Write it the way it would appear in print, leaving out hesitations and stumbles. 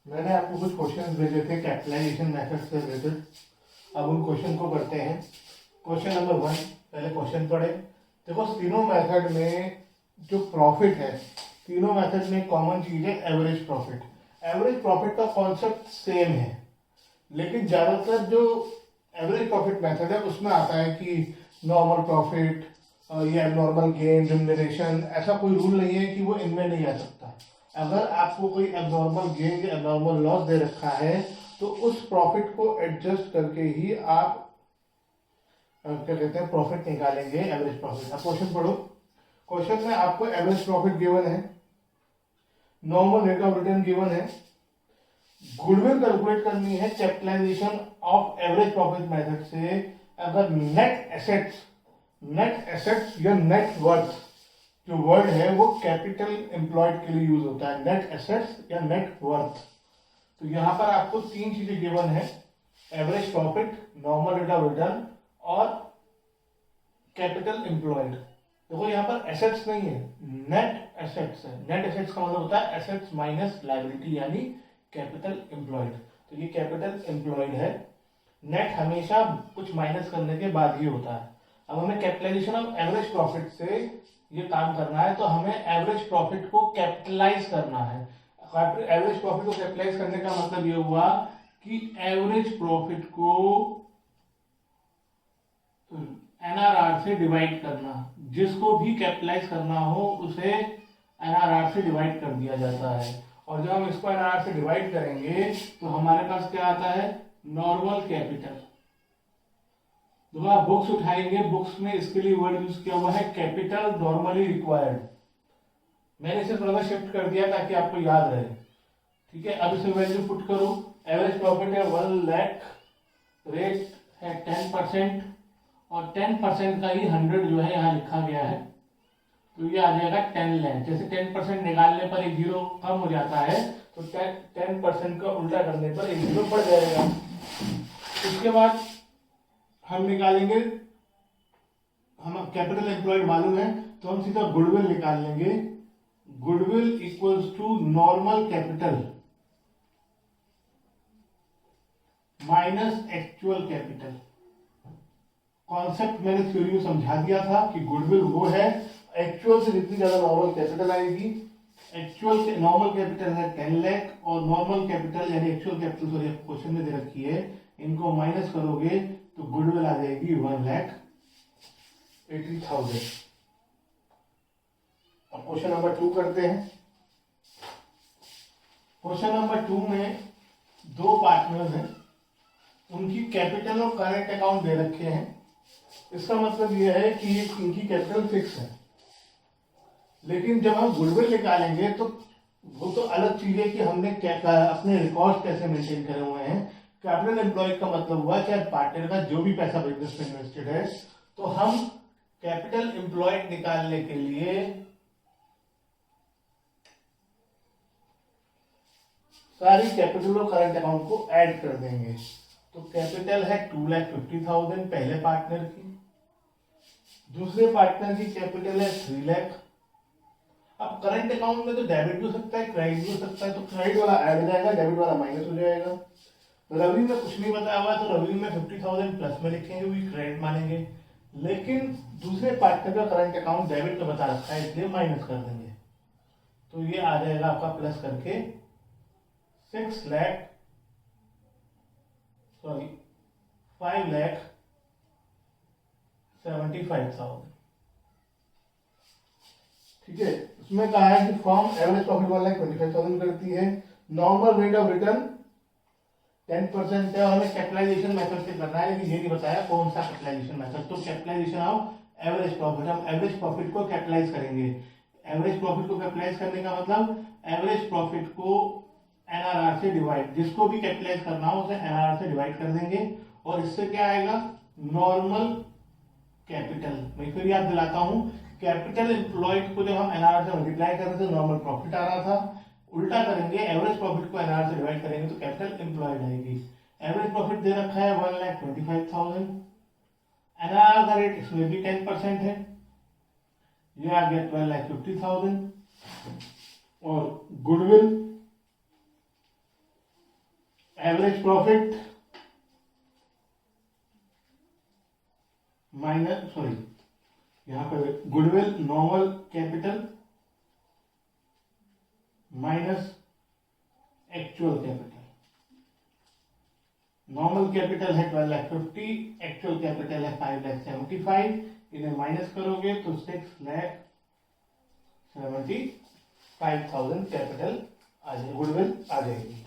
मैंने आपको कुछ क्वेश्चन भेजे थे कैपिटलाइजेशन मेथड से रिलेटेड। अब उन क्वेश्चन को करते हैं। क्वेश्चन नंबर 1, पहले क्वेश्चन पढ़े। देखो, तीनों मेथड में जो प्रॉफिट है, तीनों मेथड में कॉमन चीज है एवरेज प्रॉफिट। एवरेज प्रॉफिट का कॉन्सेप्ट सेम है, लेकिन ज्यादातर जो एवरेज प्रॉफिट मेथड है उसमें आता है कि नॉर्मल प्रॉफिट या नॉर्मल गेन रिम्यूनरेशन, ऐसा कोई रूल नहीं है कि वो इनमें नहीं आ सकता। अगर आपको कोई एबनॉर्मल गेन या एबनॉर्मल लॉस दे रखा है तो उस प्रॉफिट को एडजस्ट करके ही आप क्या कहते हैं प्रॉफिट निकालेंगे, एवरेज प्रॉफिट। अब क्वेश्चन पढ़ो। क्वेश्चन में आपको एवरेज प्रॉफिट गिवन है, normal rate of return given है, गुडविल कैलकुलेट करनी है capitalisation of average profit method से। अगर नेट एसेट्स या नेट वर्थ, जो वर्ड है वो कैपिटल एम्प्लॉयड के लिए यूज होता है, नेट एसेट्स या नेट वर्थ। तो यहां पर आपको तीन चीजें गिवन है, average profit, normal rate of return और कैपिटल एम्प्लॉयड। देखो यहाँ पर एसेट्स नहीं है, नेट एसेट्स है। नेट एसेट्स का मतलब होता है एसेट्स माइनस लायबिलिटी यानी कैपिटल एम्प्लॉयड। तो ये कैपिटल एम्प्लॉयड है। नेट हमेशा कुछ माइनस करने के बाद ही होता है। अब हमें कैपिटलाइजेशन ऑफ एवरेज प्रॉफिट से ये काम करना है, तो हमें एवरेज प्रॉफिट को कैपिटलाइज करना है। एवरेज प्रॉफिट को कैपिटलाइज करने का मतलब ये हुआ कि एवरेज प्रॉफिट को एनआरआर से डिवाइड करना। जिसको भी कैपिटलाइज करना हो उसे एनआरआर से डिवाइड कर दिया जाता है। और जब हम इसको एनआरआर से डिवाइड करेंगे तो हमारे पास क्या आता है, नॉर्मल कैपिटल। जब आप बुक्स उठाएंगे, बुक्स में इसके लिए वर्ड यूज किया हुआ है कैपिटल नॉर्मली रिक्वायर्ड। मैंने इसे थोड़ा सा शिफ्ट कर दिया ताकि आपको याद रहे। ठीक है, अब इसे वैल्यू पुट करो। एवरेज प्रॉफिट है 1 लाख, रेट है 10% और 10% का ही 100 जो है यहाँ लिखा गया है, तो ये आ जाएगा 10 लाख। जैसे 10% निकालने पर एक जीरो कम हो जाता है, तो 10% का उल्टा करने पर एक जीरो बढ़ जाएगा। उसके बाद हम निकालेंगे, हम कैपिटल एम्प्लॉयड मालूम है तो हम सीधा गुडविल निकाल लेंगे। Goodwill equals to normal capital minus actual capital. Concept मैंने थ्योरी में समझा दिया था कि गुडविल वो है, एक्चुअल से जितनी ज्यादा नॉर्मल कैपिटल आएगी। एक्चुअल से नॉर्मल कैपिटल है 10 लाख और नॉर्मल कैपिटल यानी एक्चुअल कैपिटल, सॉरी क्वेश्चन में दे रखी है, इनको माइनस करोगे तो गुडविल आ जाएगी 1,80,000। अब क्वेश्चन नंबर 2 करते हैं। क्वेश्चन नंबर 2 में दो पार्टनर्स हैं, उनकी कैपिटल और करंट अकाउंट दे रखे हैं। इसका मतलब यह है कि इनकी कैपिटल फिक्स है, लेकिन जब हम गुडविल निकालेंगे तो वो तो अलग चीज है कि हमने अपने रिकॉर्ड कैसे मेंटेन करे हुए हैं। कैपिटल एम्प्लॉयड का मतलब हुआ कि पार्टनर का जो भी पैसा बिजनेस में इन्वेस्टेड है, तो हम कैपिटल एम्प्लॉयड निकालने के लिए सारी कैपिटल और करंट अकाउंट को ऐड कर देंगे। तो कैपिटल है 2,50,000 पहले पार्टनर की, दूसरे पार्टनर की कैपिटल है 3 लाख। अब करंट अकाउंट में तो डेबिट भी हो सकता है, क्रेडिट भी हो सकता है, तो क्रेडिट वाला ऐड हो जाएगा, डेबिट वाला माइनस हो जाएगा। रवि में कुछ नहीं बताया हुआ तो रवि में 50,000 प्लस में लिखेंगे, वो क्रेडिट मानेंगे। लेकिन दूसरे पार्टनर का करंट अकाउंट डेबिट में बता रखा है, इसलिए माइनस कर देंगे। तो ये आ जाएगा आपका प्लस करके 5,75,000। ठीक है, उसमें कहा है कि फॉर्म एवरेज प्रॉफिट 1,25,000 करती है, नॉर्मल रेट ऑफ रिटर्न 10% है, और हमें कैपिटलाइजेशन मेथड से करना है, लेकिन ये नहीं बताया कौन सा कैपिटलाइजेशन मेथड। तो कैपिटलाइजेशन ऑफ एवरेज प्रॉफिट, हम एवरेज प्रॉफिट को कैपिटलाइज करेंगे। एवरेज प्रॉफिट को कैपिटलाइज करने का मतलब एवरेज प्रॉफिट को एनआरआर से डिवाइड, जिसको भी कैपिटलाइज करना हो उसे एनआरआर से डिवाइड कर देंगे, और इससे क्या आएगा, नॉर्मल कैपिटल। मैं फिर याद दिलाता हूं, कैपिटल एम्प्लॉयड को जब हम एनआरआर से मल्टीप्लाई कर रहे थे नॉर्मल प्रॉफिट आ रहा था, उल्टा करेंगे एवरेज प्रॉफिट को एनआरआर से डिवाइड करेंगे तो कैपिटल एम्प्लॉयड आएगी। एवरेज प्रॉफिट दे रखा है 1,25,000, एनआरआर का रेट इसमें भी 10% है, ये आ गया 12,50,000। और goodwill average profit minus, sorry यहां पर goodwill normal capital minus actual capital. Normal capital है 12,50,000, एक्चुअल कैपिटल है 5,75,000। इन्हें माइनस करोगे तो 6,75,000 कैपिटल आ जाएगी, गुडविल आ जाएगी।